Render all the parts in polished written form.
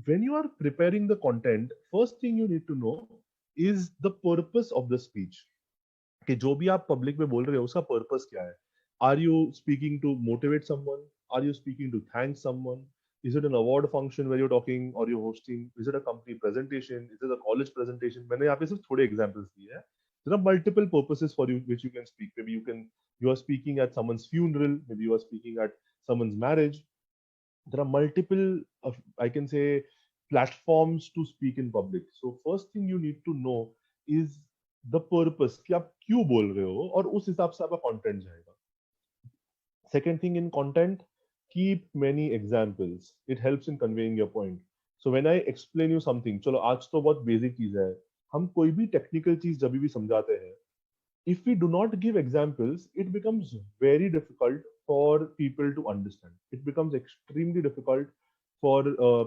when you are preparing the content, first thing you need to know is the purpose of the speech. कि जो भी आप public में बोल रहे हो उसका पर्पस क्या है. Are you speaking to motivate someone, are you speaking to thank someone, is it an award function where you're talking or you're hosting, is it a company presentation, is it a college presentation. मैंने यहाँ पे सिर्फ थोड़े examples दिए हैं. There are multiple purposes for you which you can speak. Maybe you are speaking at someone's funeral, maybe you are speaking at someone's marriage. There are multiple I can say platforms to speak in public. So first thing you need to know is the purpose कि आप क्यों बोल रहे हो और उस हिसाब से आपका content जाएगा. Second thing in content, keep many examples. It helps in conveying your point. So when I explain you something, चलो आज तो बहुत basic चीज है, हम कोई भी technical चीज जब भी समझाते हैं, if we do not give examples, it becomes very difficult for people to understand. It becomes extremely difficult for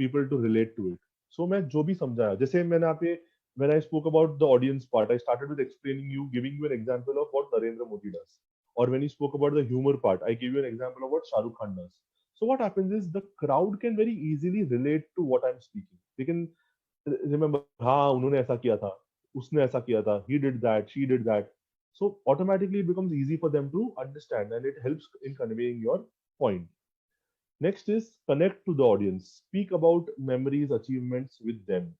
people to relate to it. So मैं जो भी समझाया, जैसे मैंने यहाँ पे when I spoke about the audience part, I started with explaining you, giving you an example of what Narendra Modi does. Or when he spoke about the humor part, I gave you an example of what Shah Rukh Khan does. So what happens is the crowd can very easily relate to what I'm speaking. They can remember, हाँ उन्होंने ऐसा किया था, उसने ऐसा किया था, he did that, she did that. So automatically it becomes easy for them to understand and it helps in conveying your point. Next is connect to the audience. Speak about memories, achievements with them.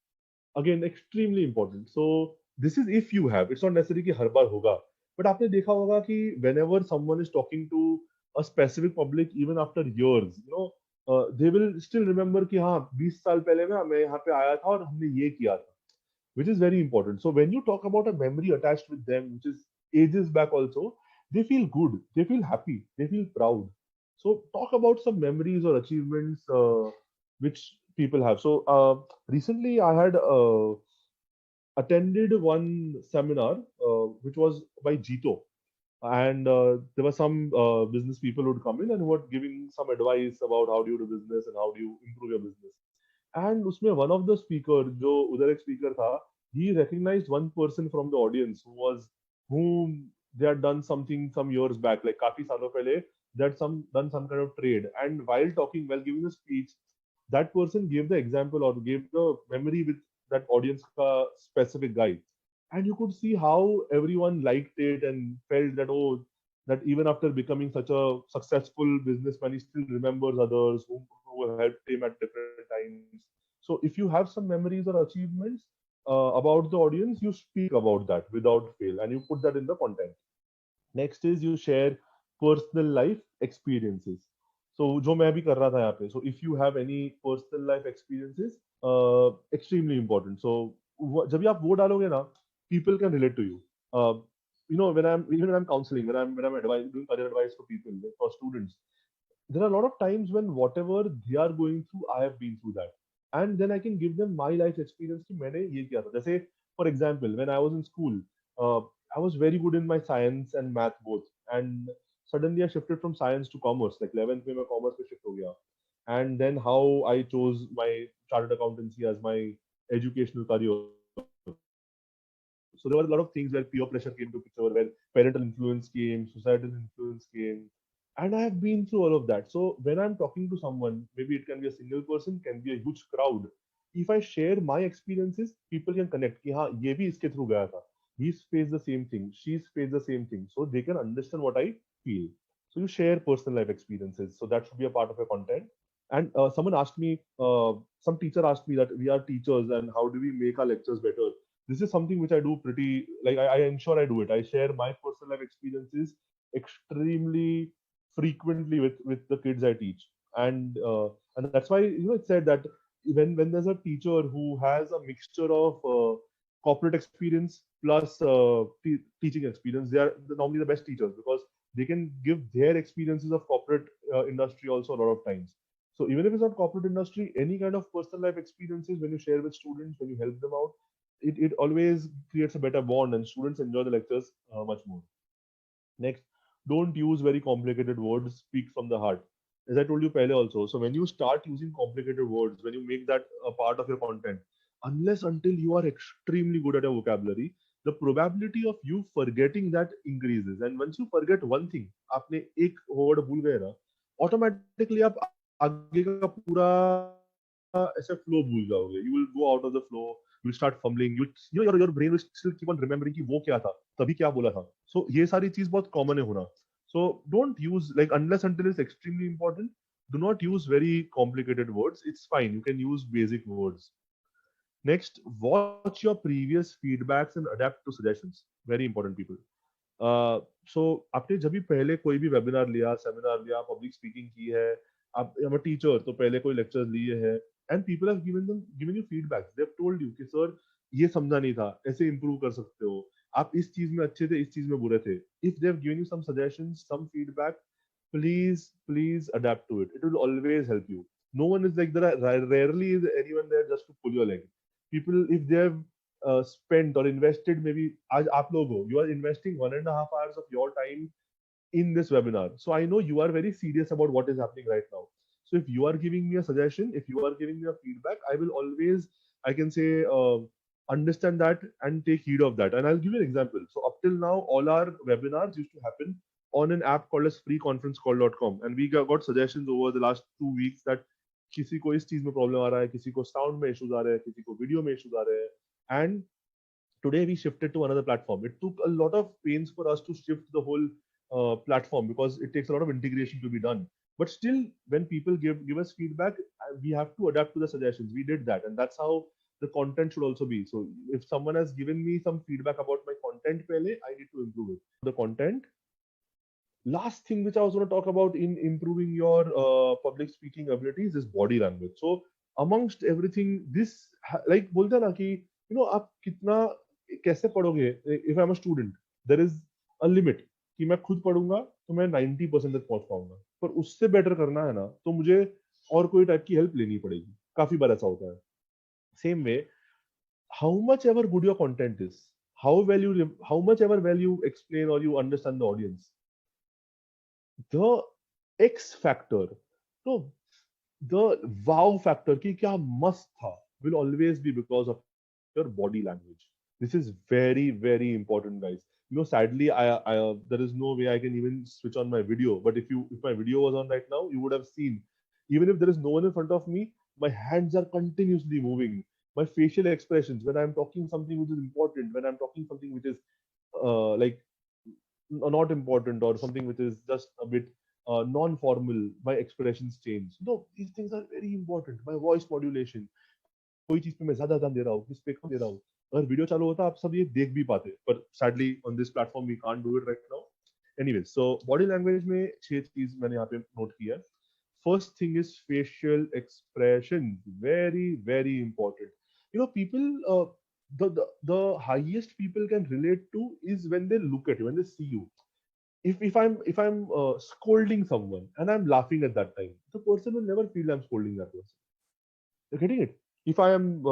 Again, extremely important. So this is if you have. It's not necessary कि हर बार होगा. But आपने देखा होगा कि whenever someone is talking to a specific public, even after years, they will still remember कि हाँ 20 साल पहले मैं यहाँ पे आया था और हमने ये किया था, which is very important. So when you talk about a memory attached with them, which is ages back also, they feel good, they feel happy, they feel proud. So talk about some memories or achievements which people have. So recently I had attended one seminar which was by Jito, and there were some business people who would come in and who were giving some advice about how do you do business and how do you improve your business. And उसमें one of the speaker, जो उधर एक speaker था, he recognized one person from the audience whom they had done something some years back, like काफी सालों पहले, they had done some kind of trade. And while talking, while giving a speech, that person gave the example or gave the memory with that audience ka specific guy. And you could see how everyone liked it and felt that, oh, that even after becoming such a successful businessman, he still remembers others who helped him at different times. So if you have some memories or achievements about the audience, you speak about that without fail and you put that in the content. Next is you share personal life experiences. So जो मैं भी कर रहा था यहाँ पे. So if you have any personal life experiences, extremely important. So जब भी आप वो डालोगे ना, people can relate to you. When I'm counseling, when I'm doing career advice for people, like for students, there are a lot of times when whatever they are going through, I have been through that, and then I can give them my life experience कि मैंने ये किया था. जैसे for example, when I was in school, uh, I was very good in my science and math both, and suddenly I shifted from science to commerce. Like 11th में मैं commerce में shift हो गया, and then how I chose my chartered accountancy as my educational career. So there were a lot of things where peer pressure came to picture, where parental influence came, societal influence came, and I have been through all of that. So when I'm talking to someone, maybe it can be a single person, can be a huge crowd. If I share my experiences, people can connect. कि हाँ ये भी इसके through गया था. He's faced the same thing. She's faced the same thing. So they can understand what I feel. So you share personal life experiences. So that should be a part of your content. And someone asked me, some teacher asked me that we are teachers and how do we make our lectures better? This is something which I do pretty, like I ensure I do it. I share my personal life experiences extremely frequently with the kids I teach, and that's why it's said that when there's a teacher who has a mixture of corporate experience plus teaching experience, they are normally the best teachers because they can give their experiences of corporate industry also a lot of times. So even if it's not corporate industry, any kind of personal life experiences when you share with students, when you help them out, it always creates a better bond and students enjoy the lectures much more. Next, don't use very complicated words, speak from the heart. As I told you pehle also, so when you start using complicated words, when you make that a part of your content, unless until you are extremely good at your vocabulary, the probability of you forgetting that increases. And once you forget one thing, आपने एक word भूल गए ना, automatically आप आगे का पूरा ऐसे flow भूल जाओगे. You will go out of the flow. You will start fumbling. Your brain will still keep on remembering कि वो क्या था, तभी क्या बोला था. So ये सारी चीज बहुत common है होना. So don't use, like, unless until it's extremely important, do not use very complicated words. It's fine. You can use basic words. Next, watch your previous feedbacks and adapt to suggestions. Very important, people. सो आपने जब भी पहले कोई भी webinar लिया, seminar लिया, public speaking की है, आप टीचर तो पहले कोई लेक्चर लिए है, and people have given you feedback, they have told you कि सर ये समझा नहीं था, ऐसे इंप्रूव कर सकते हो, आप इस चीज में अच्छे थे, इस चीज में बुरे थे. If they have given you some suggestions, some feedback, please adapt to it. It will always help you. No one is like there. Rarely is anyone there just to pull your leg. People, if they have spent or invested, maybe आज आप लोग हो, you are investing 1.5 hours of your time in this webinar. So I know you are very serious about what is happening right now. So if you are giving me a suggestion, if you are giving me a feedback, I will always, I can say, understand that and take heed of that. And I'll give you an example. So up till now, all our webinars used to happen on an app called as freeconferencecall.com. And we got suggestions over the last 2 weeks that किसी को इस चीज में problem आ रहा है, किसी को sound में इश्यूज आ रहे हैं, किसी को वीडियो में इश्यूज आ रहे हैं. And today we shifted to another platform. It took a lot of pains for us to shift the whole platform because it takes a lot of integration to be done. But still, when people give us feedback, we have to adapt to the suggestions. We did that, and that's how the content should also be. So if someone has given me some feedback about my content, pehle, I need to improve it. The content. Last thing which I was going to talk about in improving your public speaking abilities is body language. So amongst everything, this like बोलते हैं ना कि आप कितना कैसे पढ़ोगे. If I'm a student, there is a limit कि मैं खुद पढ़ूंगा तो मैं 90% तक पहुंच पाऊंगा, पर उससे बेटर करना है ना तो मुझे और कोई टाइप की हेल्प लेनी पड़ेगी. काफी बार ऐसा होता है. Same way, how much ever good your content is, how much ever well you explain or you understand the audience, the X factor, no, the wow factor कि क्या मस्त था, will always be because of your body language. This is very, very important, guys. Sadly, there is no way I can even switch on my video. But if my video was on right now, you would have seen. Even if there is no one in front of me, my hands are continuously moving. My facial expressions, when I'm talking something which is important, when I'm talking something which is like not important or something which is just a bit non-formal, my expressions change. These things are very important. My voice modulation, कोई चीज पे मैं ज्यादा ध्यान दे रहा हूँ, किस पे कम दे रहा हूँ. अगर वीडियो चालू होता आप सब ये देख भी पाते, पर sadly on this platform we can't do it right now. Anyway, so body language में 6 चीज मैंने यहाँ पे नोट किया है. First thing is facial expression. Very, very important. People, the highest people can relate to is when they look at you, when they see you. If I'm scolding someone and I'm laughing at that time, the person will never feel I'm scolding that person. You're getting it? If I am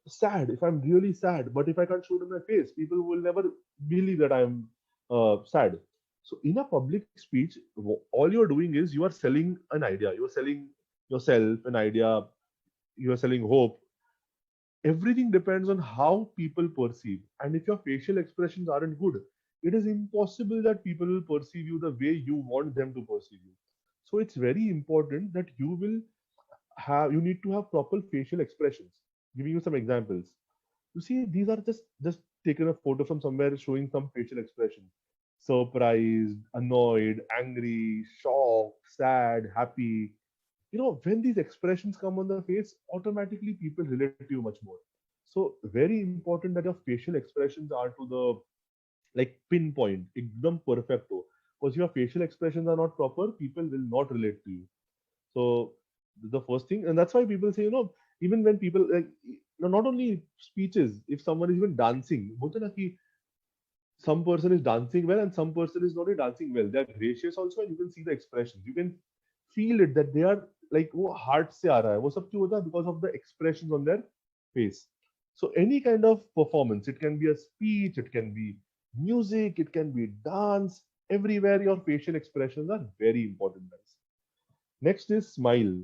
sad, if I'm really sad, but if I can't show it in my face, people will never believe that I'm sad. So in a public speech, all you're doing is you are selling an idea. You are selling yourself an idea. You are selling hope. Everything depends on how people perceive. And if your facial expressions aren't good, it is impossible that people will perceive you the way you want them to perceive you. So it's very important that you need to have proper facial expressions. Giving you some examples. You see, these are just taken a photo from somewhere showing some facial expression. Surprised, annoyed, angry, shocked, sad, happy. When these expressions come on the face, automatically people relate to you much more. So very important that your facial expressions are to the like pinpoint, ekdam perfecto. Because your facial expressions are not proper, people will not relate to you. So the first thing, and that's why people say, even when people like, not only speeches, if someone is even dancing, बोलते हैं ना कि some person is dancing well and some person is not really dancing well. They are gracious also, and you can see the expressions. You can feel it that they are like वो heart से आ रहा है. वो सब क्यों होता है? Because of the expressions on their face. So any kind of performance, it can be a speech, it can be music, it can be dance. Everywhere your facial expressions are very important, guys. Next is smile.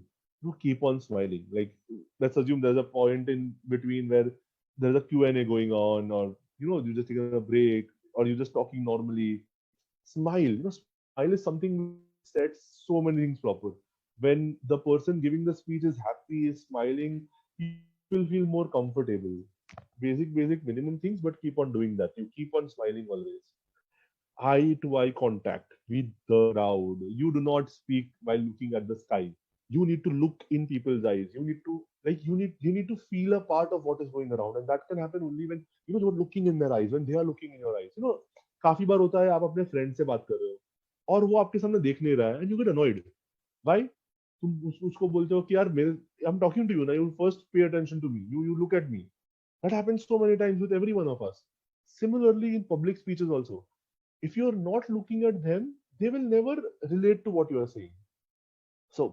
You keep on smiling. Like let's assume there's a point in between where there's a Q&A going on, or you just taking a break, or you're just talking normally. Smile. Smile is something that sets so many things proper. When the person giving the speech is happy, is smiling, people feel more comfortable. Basic minimum things, but keep on doing that. You keep on smiling always. Eye to eye contact with the crowd. You do not speak while looking at the sky. You need to look in people's eyes. You need to you need to feel a part of what is going around, and that can happen only when you're looking in their eyes, when they are looking in your eyes. काफी बार होता है आप अपने friend से बात कर रहे हो और वो आपके सामने देख नहीं रहा है, and you get annoyed. Why? उसको बोलते हो कि यार मेरे I am talking to you ना, you first pay attention to me, you look at me. That happens so many times with every one of us. Similarly, in public speeches also, if you're not looking at them, they will never relate to what you are saying. So,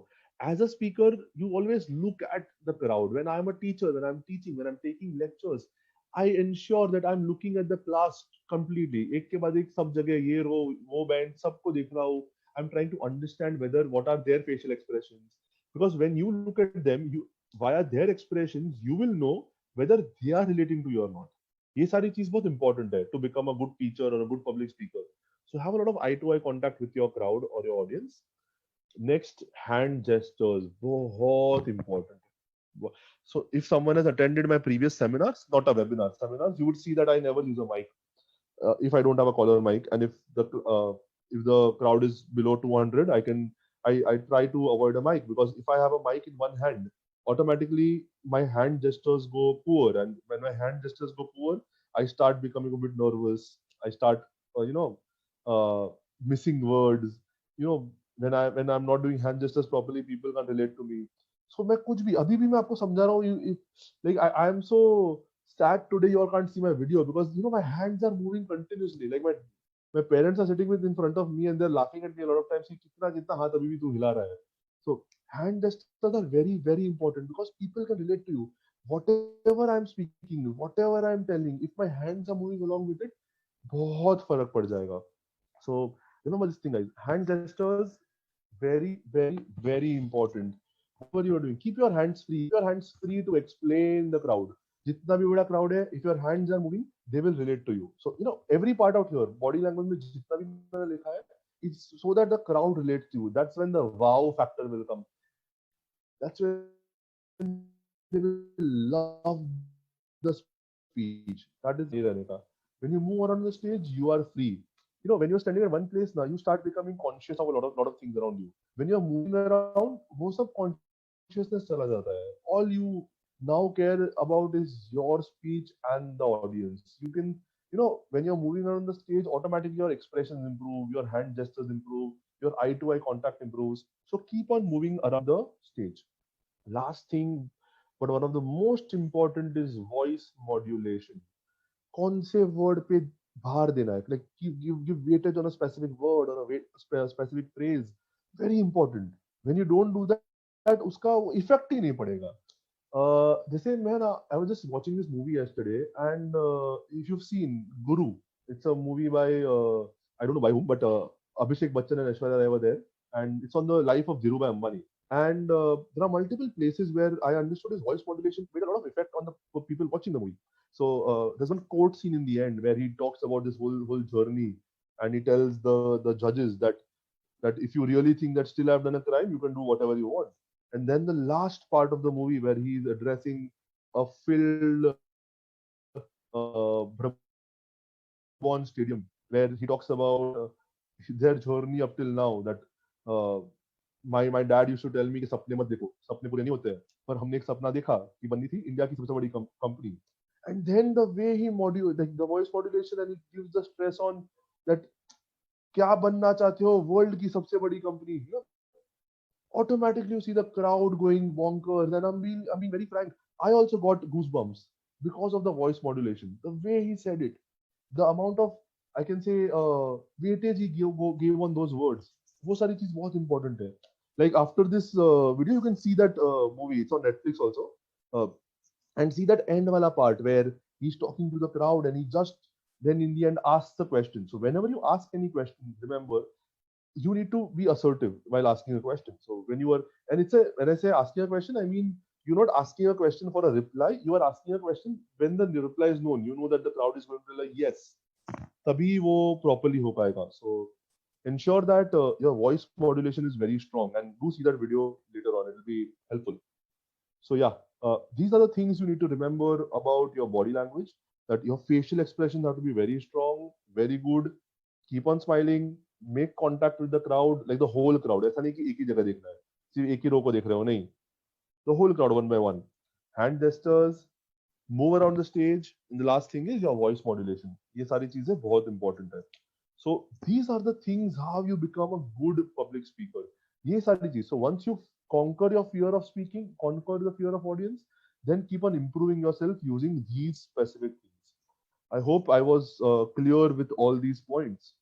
as a speaker, you always look at the crowd. When I'm a teacher, when I'm teaching, when I'm taking lectures, I ensure that I'm looking at the class completely. एक के बाद एक सब जगह ये रो वो band सबको देख रहा हूँ. I'm trying to understand whether what are their facial expressions, because when you look at them, you via their expressions you will know whether they are relating to you or not. ये सारी चीज बहुत important है to become a good teacher or a good public speaker. So have a lot of eye to eye contact with your crowd or your audience. Next, hand gestures, बहुत important. So if someone has attended my previous seminars, not a webinar, seminars, you would see that I never use a mic if I don't have a collar mic, and if the crowd is below 200, I try to avoid a mic, because if I have a mic in one hand, automatically my hand gestures go poor, and when my hand gestures go poor, I start becoming a bit nervous. I start uh, missing words. When I'm not doing hand gestures properly, people can't relate to me. So मैं कुछ भी अभी भी मैं आपको समझा रहा हूँ. Like I am so sad today you all can't see my video, because my hands are moving continuously. Like my parents are sitting with in front of me and they're laughing at me a lot of times कि कितना कितना हाथ अभी भी तू हिला रहा है. So hand gestures are very very important, because people can relate to you. Whatever I'm speaking, whatever I'm telling, if my hands are moving along with it, बहुत फर्क पड़ जाएगा. So remember this thing, guys. Hand gestures, very very very important. Whatever you are doing, keep your hands free. Keep your hands free to explain the crowd. जितना भी बड़ा crowd है, if your hands are moving, they will relate to you. So every part out here, body language में जितना भी मैंने लिखा है, it's so that the crowd relates to you. That's when the wow factor will come. That's when they will love the speech. That is नहीं रहने का. When you move around the stage, you are free. When you're standing at one place now, you start becoming conscious of a lot of things around you. When you're moving around, वो सब consciousness चला जाता है. All you now care about is your speech and the audience. You can, when you're moving around the stage, automatically your expressions improve, your hand gestures improve, your eye to eye contact improves. So keep on moving around the stage. Last thing, but one of the most important, is voice modulation. कौन से word पे भार देना है, like give weightage on a specific word or a specific phrase. Very important. When you don't do that, उसका effect ही नहीं पड़ेगा. जैसे मैं ना, I was just watching this movie yesterday, and if you've seen Guru, it's a movie by I don't know by whom, but Abhishek Bachchan and Aishwarya Rai were there, and it's on the life of Dhirubhai Ambani. And there are multiple places where I understood his voice modulation made a lot of effect on the people watching the movie. So there's one court scene in the end where he talks about this whole journey, and he tells the judges that if you really think that still I've done a crime, you can do whatever you want. And then the last part of the movie where he's addressing a filled Brabant Stadium, where he talks about their journey up till now. That uh, my dad used to tell me कि सपने मत देखो, सपने पूरे नहीं होते हैं, पर हमने एक सपना देखा कि बननी थी इंडिया की सबसे बड़ी company. And then the way he modulates, like the voice modulation, and he gives the stress on that क्या बनना चाहते हो, वर्ल्ड की सबसे बड़ी company. Automatically you see the crowd going bonkers. And I'm being very frank, I also got goosebumps because of the voice modulation, the way he said it, the amount of, I can say, weightage he gave on those words. वो सारी चीज बहुत important है. Like after this video, you can see that movie. It's on Netflix also, and see that end wala part where he's talking to the crowd, and he just then in the end asks the question. So whenever you ask any question, remember, you need to be assertive while asking a question. So when I say asking a question, I mean you're not asking a question for a reply. You are asking a question when the reply is known. You know that the crowd is going to be like yes, तभी वो properly हो पाएगा. So ensure that your voice modulation is very strong, and do see that video later on. It will be helpful. So yeah, These are the things you need to remember about your body language, that your facial expressions have to be very strong, very good. Keep on smiling, make contact with the crowd, like the whole crowd. ऐसा नहीं कि एक ही जगह देखना है, सिर्फ एक ही रो को देख रहे हो, नहीं. The whole crowd, one by one. Hand gestures, move around the stage. And the last thing is your voice modulation. ये सारी चीजें बहुत important है. So these are the things how you become a good public speaker. ये सारी चीज. So once you conquer your fear of speaking, conquer the fear of audience, then keep on improving yourself using these specific things. I hope I was clear with all these points.